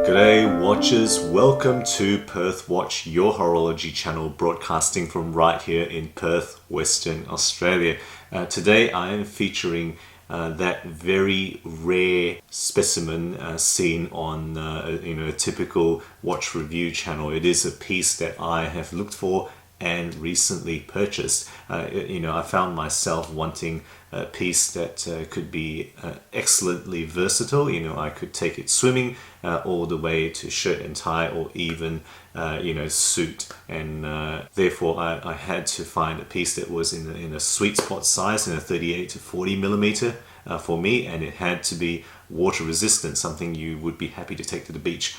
G'day watchers, welcome to Perth Watch, your horology channel broadcasting from right here in Perth, Western Australia. Today I am featuring that very rare specimen seen on a typical watch review channel. It is a piece that I have looked for and recently purchased. I found myself wanting a piece that could be excellently versatile. I could take it swimming all the way to shirt and tie, or even suit, and therefore I had to find a piece that was in a sweet spot size, in a 38 to 40 millimeter for me, and it had to be water resistant, something you would be happy to take to the beach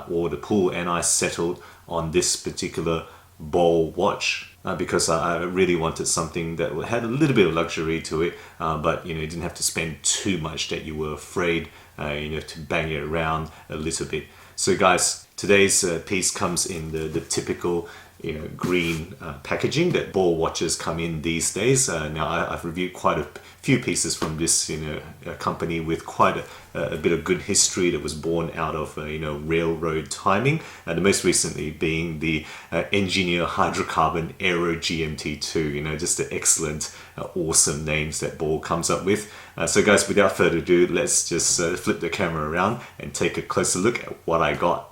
or the pool. And I settled on this particular ball watch because I really wanted something that had a little bit of luxury to it, but you didn't have to spend too much that you were afraid to bang it around a little bit. So guys, today's piece comes in the typical green packaging that ball watches come in these days. Now I've reviewed quite a few pieces from this a company with quite a bit of good history, that was born out of railroad timing, the most recently being the Engineer Hydrocarbon Aero GMT2. Just the excellent awesome names that ball comes up with. So guys, without further ado, let's just flip the camera around and take a closer look at what I got.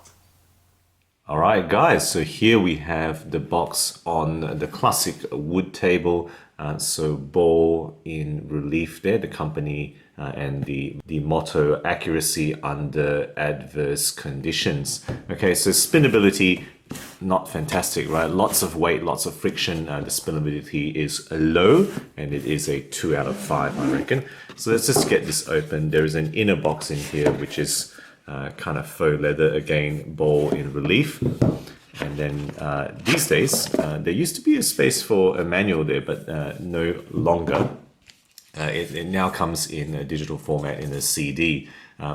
Alright guys, so here we have the box on the classic wood table. So ball in relief there, the company and the motto, accuracy under adverse conditions. Okay, so spinability, not fantastic, right? Lots of weight, lots of friction. The spinability is low, and it is a 2 out of 5, I reckon. So let's just get this open. There is an inner box in here, which is kind of faux leather, again, ball in relief. And then these days, there used to be a space for a manual there, but no longer. It now comes in a digital format in a CD,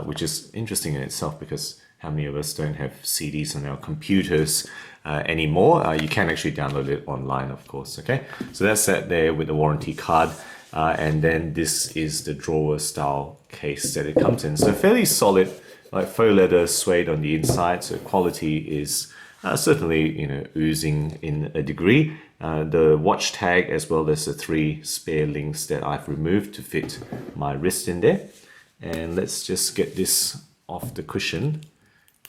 which is interesting in itself, because how many of us don't have CDs on our computers anymore? You can actually download it online, of course. Okay, so that's that there with the warranty card. And then this is the drawer style case that it comes in. So fairly solid, like faux leather suede on the inside, so quality is certainly oozing in a degree. The watch tag, as well as the 3 spare links that I've removed to fit my wrist in there. And let's just get this off the cushion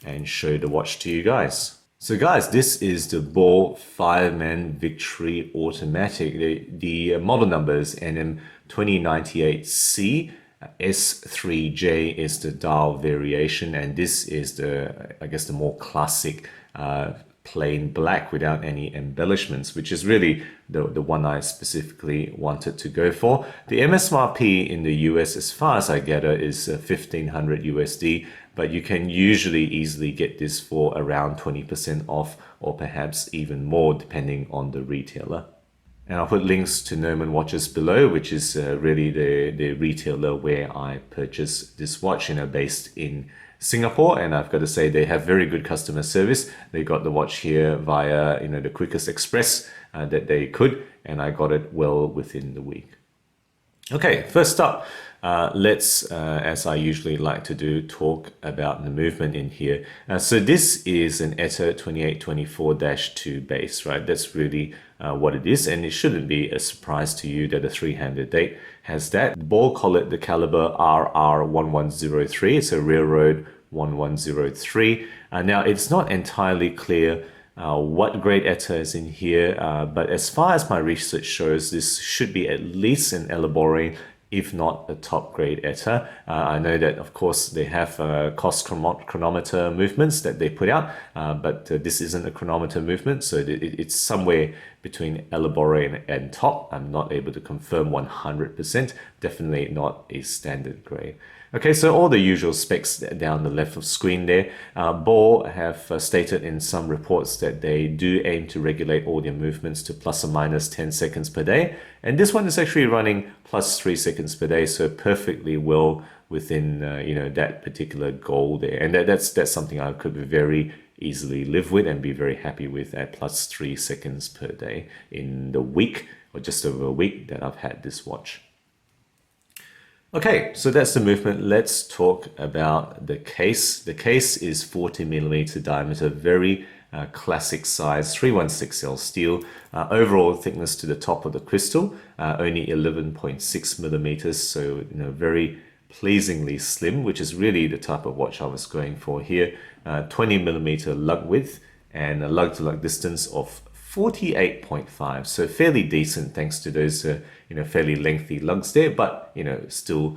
and show the watch to you guys. So guys, this is the ball Fireman Victory Automatic. The model number is NM2098C. S3J is the dial variation, and this is I guess the more classic plain black without any embellishments, which is really the one I specifically wanted to go for. The MSRP in the US, as far as I gather, is 1500 USD, but you can usually easily get this for around 20% off, or perhaps even more depending on the retailer. And I'll put links to Norman Watches below, which is really the retailer where I purchased this watch, based in Singapore. And I've got to say, they have very good customer service. They got the watch here via the quickest express that they could, and I got it well within the week. Okay, first up, let's, as I usually like to do, talk about the movement in here. So this is an ETA 2824-2 base, right? That's really what it is, and it shouldn't be a surprise to you that a 3-handed date has that. The ball call it the caliber RR1103. It's a railroad 1103. Now, it's not entirely clear what grade ETA is in here, but as far as my research shows, this should be at least an elaborate, if not a top grade ETA. I know that, of course, they have cost chronometer movements that they put out, but this isn't a chronometer movement, so it's somewhere between elaborate and top. I'm not able to confirm 100%, definitely not a standard grade. Okay, so all the usual specs down the left of screen there. Ball have stated in some reports that they do aim to regulate all their movements to plus or minus 10 seconds per day. And this one is actually running plus 3 seconds per day, so perfectly well within that particular goal there. And that's something I could very easily live with and be very happy with at plus 3 seconds per day in the week, or just over a week that I've had this watch. Okay, so that's the movement. Let's talk about the case. The case is 40mm diameter, very classic size, 316L steel. Overall thickness to the top of the crystal, only 11.6mm, so very pleasingly slim, which is really the type of watch I was going for here. 20mm lug width and a lug-to-lug distance of 48.5, so fairly decent thanks to those fairly lengthy lugs there, but still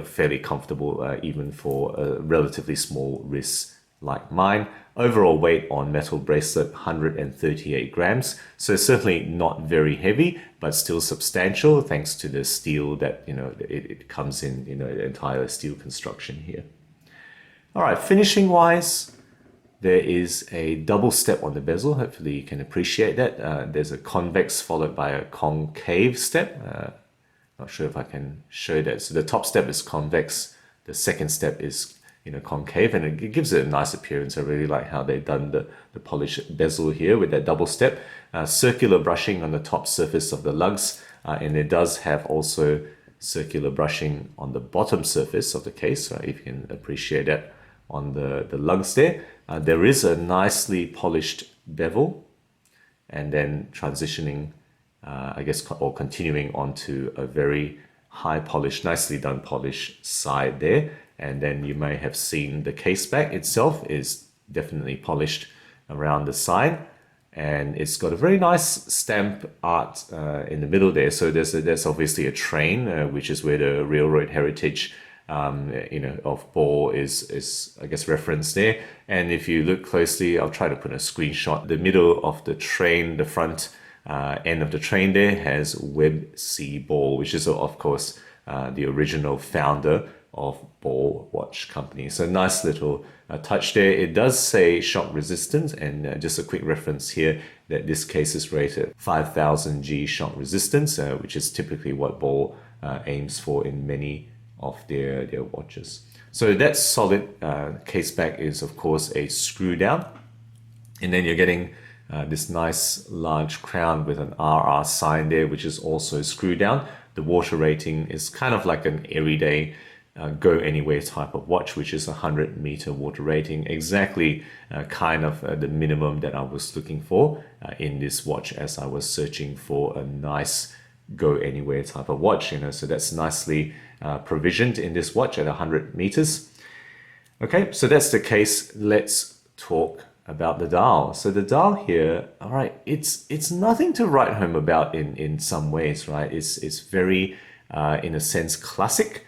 fairly comfortable even for a relatively small wrist like mine. Overall weight on metal bracelet 138 grams, so certainly not very heavy, but still substantial thanks to the steel that it comes in entire steel construction here. All right, finishing wise, there is a double step on the bezel. Hopefully you can appreciate that. There's a convex followed by a concave step. Not sure if I can show that. So the top step is convex. The second step is concave, and it gives it a nice appearance. I really like how they've done the polished bezel here with that double step. Circular brushing on the top surface of the lugs, and it does have also circular brushing on the bottom surface of the case, right? If you can appreciate that on the lugs there. There is a nicely polished bevel, and then transitioning, I guess, or continuing onto a very high polish, nicely done polish side there. And then you may have seen the caseback itself is definitely polished around the side, and it's got a very nice stamp art in the middle there. So there's obviously a train, which is where the railroad heritage of Ball is I guess referenced there. And if you look closely, I'll try to put a screenshot. The middle of the train, the front end of the train there has Webb C. Ball, which is of course the original founder of Ball Watch Company. So nice little touch there. It does say shock resistant, and just a quick reference here that this case is rated 5000 G shock resistance, which is typically what Ball aims for in many of their watches. So that solid caseback is of course a screw down, and then you're getting this nice large crown with an RR sign there, which is also screw down. The water rating is kind of like an everyday go anywhere type of watch, which is 100-meter water rating, exactly kind of the minimum that I was looking for in this watch as I was searching for a nice go anywhere type of watch, so that's nicely provisioned in this watch at 100 meters. Okay, so that's the case. Let's talk about the dial. So the dial here, all right, it's nothing to write home about in some ways, right? It's very in a sense classic.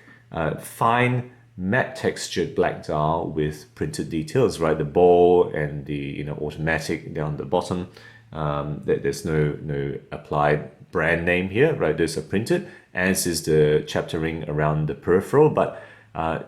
Fine matte textured black dial with printed details, right? The ball and the automatic down the bottom. There's no applied brand name here, right? Those are printed, as is the chapter ring around the peripheral. But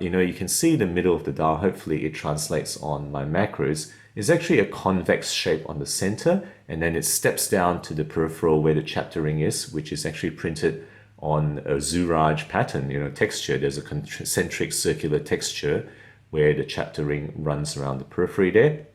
you can see the middle of the dial. Hopefully it translates on my macros. It's actually a convex shape on the center, and then it steps down to the peripheral where the chapter ring is, which is actually printed on a Zuraj pattern, texture. There's a concentric circular texture where the chapter ring runs around the periphery there.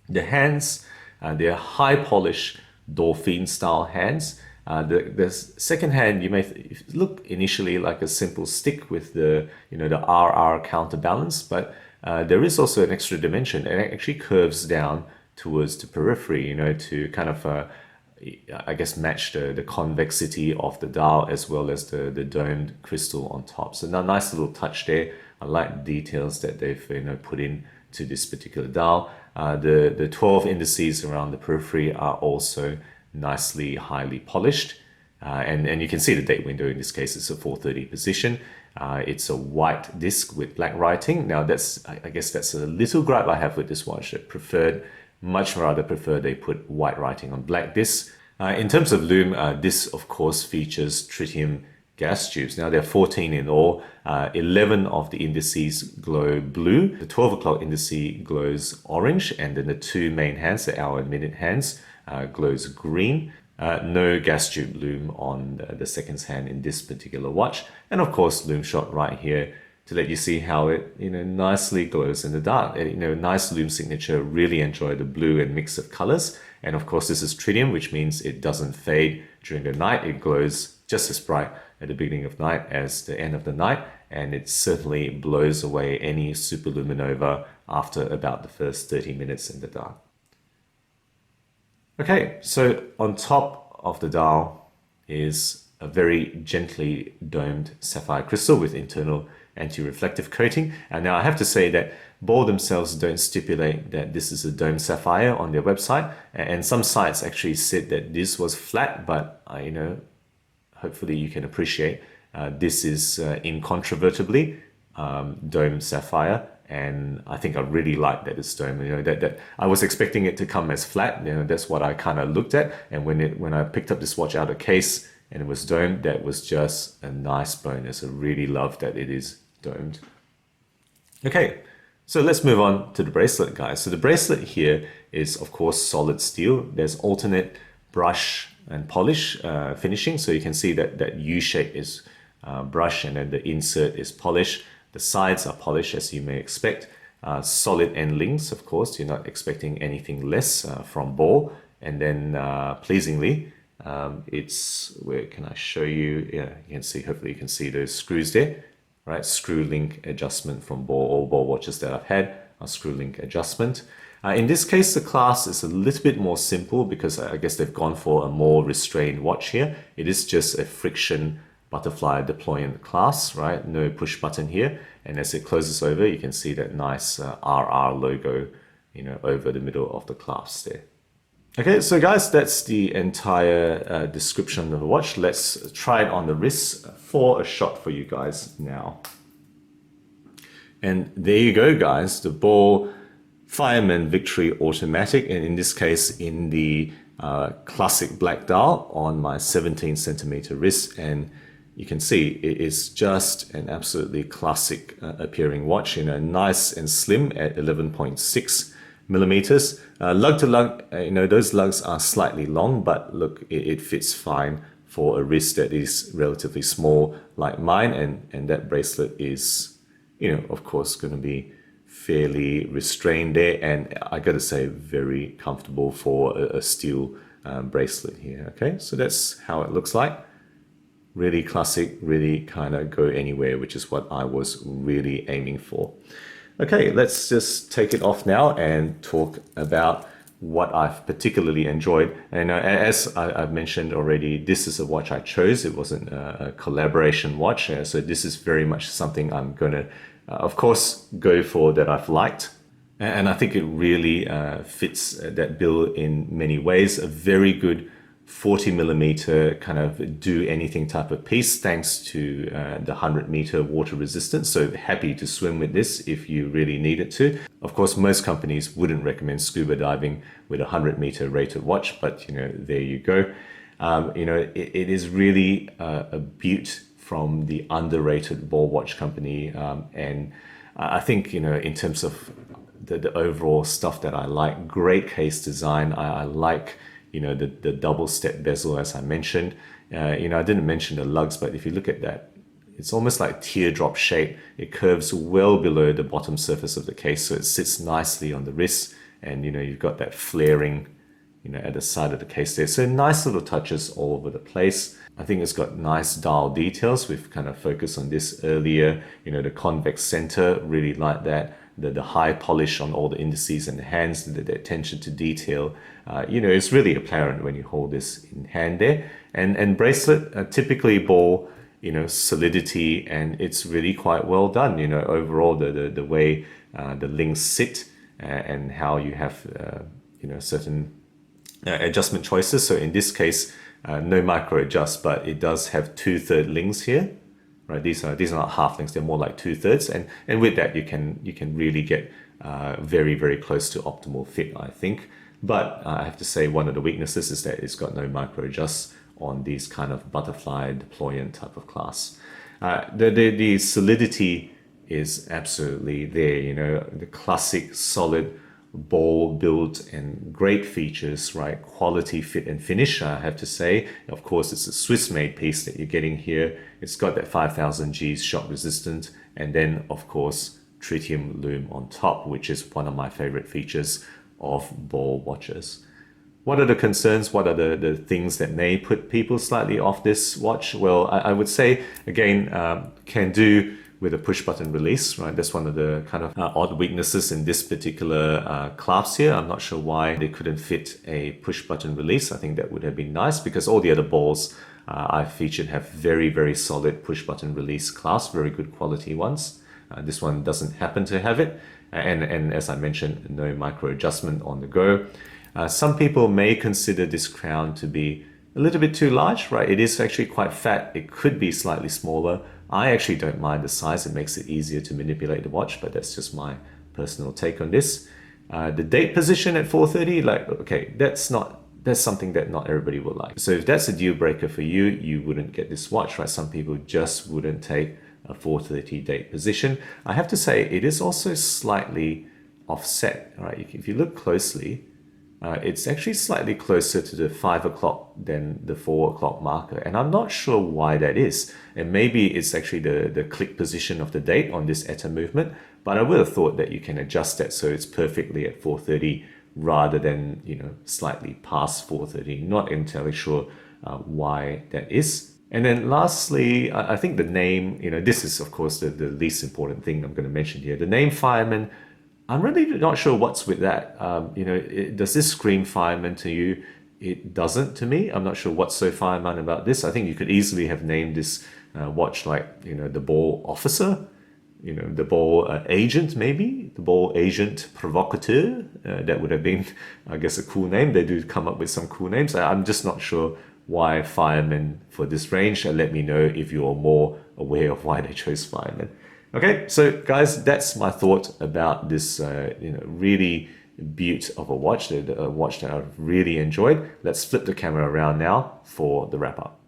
The hands, they're high polish dolphin style hands. The second hand, you may look initially like a simple stick with the the RR counterbalance, but there is also an extra dimension, and it actually curves down towards the periphery, to kind of I guess match the convexity of the dial as well as the domed crystal on top. So now nice little touch there. I like the details that they've put in to this particular dial. The 12 indices around the periphery are also nicely highly polished, and you can see the date window. In this case, it's a 4:30 position. It's a white disc with black writing. Now I guess that's a little gripe I have with this watch. Much rather prefer they put white writing on black discs. In terms of lume, this of course features tritium gas tubes. Now there are 14 in all. 11 of the indices glow blue. The 12 o'clock indice glows orange, and then the two main hands, the hour and minute hands, glows green. No gas tube lume on the seconds hand in this particular watch. And of course, lume shot right here to let you see how it nicely glows in the dark. Nice lume signature. Really enjoy the blue and mix of colors. And of course, this is tritium, which means it doesn't fade during the night. It glows just as bright at the beginning of night as the end of the night, and it certainly blows away any superluminova after about the first 30 minutes in the dark. Okay, so on top of the dial is a very gently domed sapphire crystal with internal anti-reflective coating. And now I have to say that Ball themselves don't stipulate that this is a domed sapphire on their website, and some sites actually said that this was flat, but hopefully you can appreciate this is incontrovertibly domed sapphire. And I think I really like that it's domed. That I was expecting it to come as flat. That's what I kind of looked at. And when I picked up this watch out of case and it was domed, that was just a nice bonus. I really love that it is domed. Okay, so let's move on to the bracelet, guys. So the bracelet here is, of course, solid steel. There's alternate brush and polish finishing. So you can see that U shape is brush, and then the insert is polish. The sides are polished, as you may expect. Solid end links, of course. You're not expecting anything less from Ball. And then, pleasingly, it's, where can I show you? Yeah, you can see, hopefully you can see those screws there, right? Screw link adjustment from Ball. All Ball watches that I've had are screw link adjustment. In this case, the clasp is a little bit more simple because I guess they've gone for a more restrained watch here. It is just a friction butterfly deployant clasp, right? No push button here. And as it closes over, you can see that nice RR logo, over the middle of the clasp there. Okay, so guys, that's the entire description of the watch. Let's try it on the wrist for a shot for you guys now. And there you go, guys, the Ball Fireman Victory Automatic, and in this case, in the classic black dial on my 17 centimeter wrist. And you can see it is just an absolutely classic appearing watch, nice and slim at 11.6 millimeters. Lug to lug, those lugs are slightly long, but look, it fits fine for a wrist that is relatively small like mine, and that bracelet is, of course, going to be fairly restrained there, and I gotta say, very comfortable for a steel bracelet here. Okay, so that's how it looks like. Really classic, really kind of go anywhere, which is what I was really aiming for. Okay, let's just take it off now and talk about what I've particularly enjoyed. And as I've mentioned already, this is a watch I chose. It wasn't a collaboration watch, so this is very much something I'm going to, of course, go for that I've liked. And I think it really fits that bill in many ways. A very good 40 millimeter kind of do anything type of piece, thanks to the 100 meter water resistance. So happy to swim with this if you really need it to. Of course, most companies wouldn't recommend scuba diving with a 100 meter rated watch, but there you go. It is really a beaut from the underrated Ball watch company. And I think, in terms of the overall stuff that I like, great case design. I like the double step bezel, as I mentioned. I didn't mention the lugs, but if you look at that, it's almost like teardrop shape. It curves well below the bottom surface of the case, so it sits nicely on the wrist, and you've got that flaring at the side of the case there. So nice little touches all over the place. I think it's got nice dial details. We've kind of focused on this earlier. The convex center, really like that. The high polish on all the indices and the hands, the attention to detail, it's really apparent when you hold this in hand there. And bracelet, typically Ball, solidity, and it's really quite well done. Overall, the way the links sit and how you have certain adjustment choices. So in this case, no micro adjust, but it does have 2/3 links here. Right, these are not half links; they're more like 2/3, and with that you can really get very, very close to optimal fit, I think. But I have to say, one of the weaknesses is that it's got no micro adjusts on these kind of butterfly deployant type of class. The solidity is absolutely there. The classic solid Ball build and great features, right? Quality fit and finish, I have to say. Of course, it's a Swiss-made piece that you're getting here. It's got that 5000 G's shock resistant, and then of course Tritium lume on top, which is one of my favorite features of Ball watches. What are the concerns? What are the things that may put people slightly off this watch? Well, I would say, again, can do with a push button release, right? That's one of the kind of odd weaknesses in this particular clasp here. I'm not sure why they couldn't fit a push button release. I think that would have been nice because all the other balls I've featured have very, very solid push button release clasps, very good quality ones. This one doesn't happen to have it. And as I mentioned, no micro adjustment on the go. Some people may consider this crown to be a little bit too large, right? It is actually quite fat. It could be slightly smaller. I actually don't mind the size. It makes it easier to manipulate the watch, but that's just my personal take on this. The date position at 4:30, like, okay, that's something that not everybody will like. So if that's a deal breaker for you, you wouldn't get this watch, right? Some people just wouldn't take a 4:30 date position. I have to say, it is also slightly offset, right? If you look closely, it's actually slightly closer to the 5 o'clock than the 4 o'clock marker. And I'm not sure why that is. And maybe it's actually the click position of the date on this ETA movement. But I would have thought that you can adjust that so it's perfectly at 4:30 rather than, slightly past 4:30. Not entirely sure why that is. And then lastly, I think the name, this is of course the least important thing I'm going to mention here. The name Fireman, I'm really not sure what's with that. Does this scream Fireman to you? It doesn't to me. I'm not sure what's so Fireman about this. I think you could easily have named this watch like, the ball officer, the ball agent maybe, the ball agent provocateur. That would have been, I guess, a cool name. They do come up with some cool names. I'm just not sure why Fireman for this range. Let me know if you're more aware of why they chose Fireman. Okay, so guys, that's my thought about this, really beaut of a watch, a watch that I've really enjoyed. Let's flip the camera around now for the wrap up.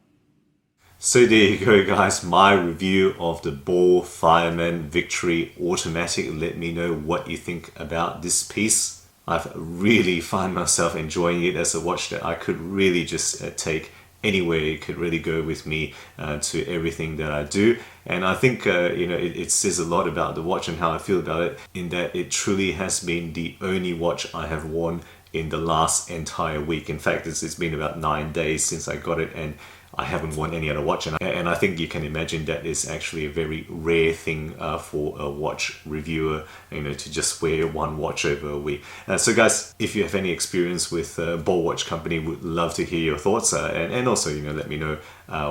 So there you go, guys, my review of the Ball Fireman Victory Automatic. Let me know what you think about this piece. I've really found myself enjoying it as a watch that I could really just take anywhere. It could really go with me to everything that I do. And I think, it says a lot about the watch and how I feel about it, in that it truly has been the only watch I have worn in the last entire week. In fact, it's been about 9 days since I got it, and I haven't worn any other watch. And I think you can imagine that is actually a very rare thing for a watch reviewer, to just wear one watch over a week. So guys, if you have any experience with Ball Watch Company, would love to hear your thoughts. And also, let me know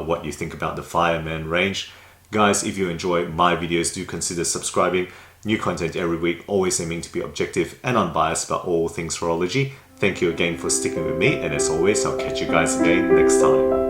what you think about the Fireman range. Guys, if you enjoy my videos, do consider subscribing. New content every week, always aiming to be objective and unbiased about all things horology. Thank you again for sticking with me, and as always, I'll catch you guys again next time.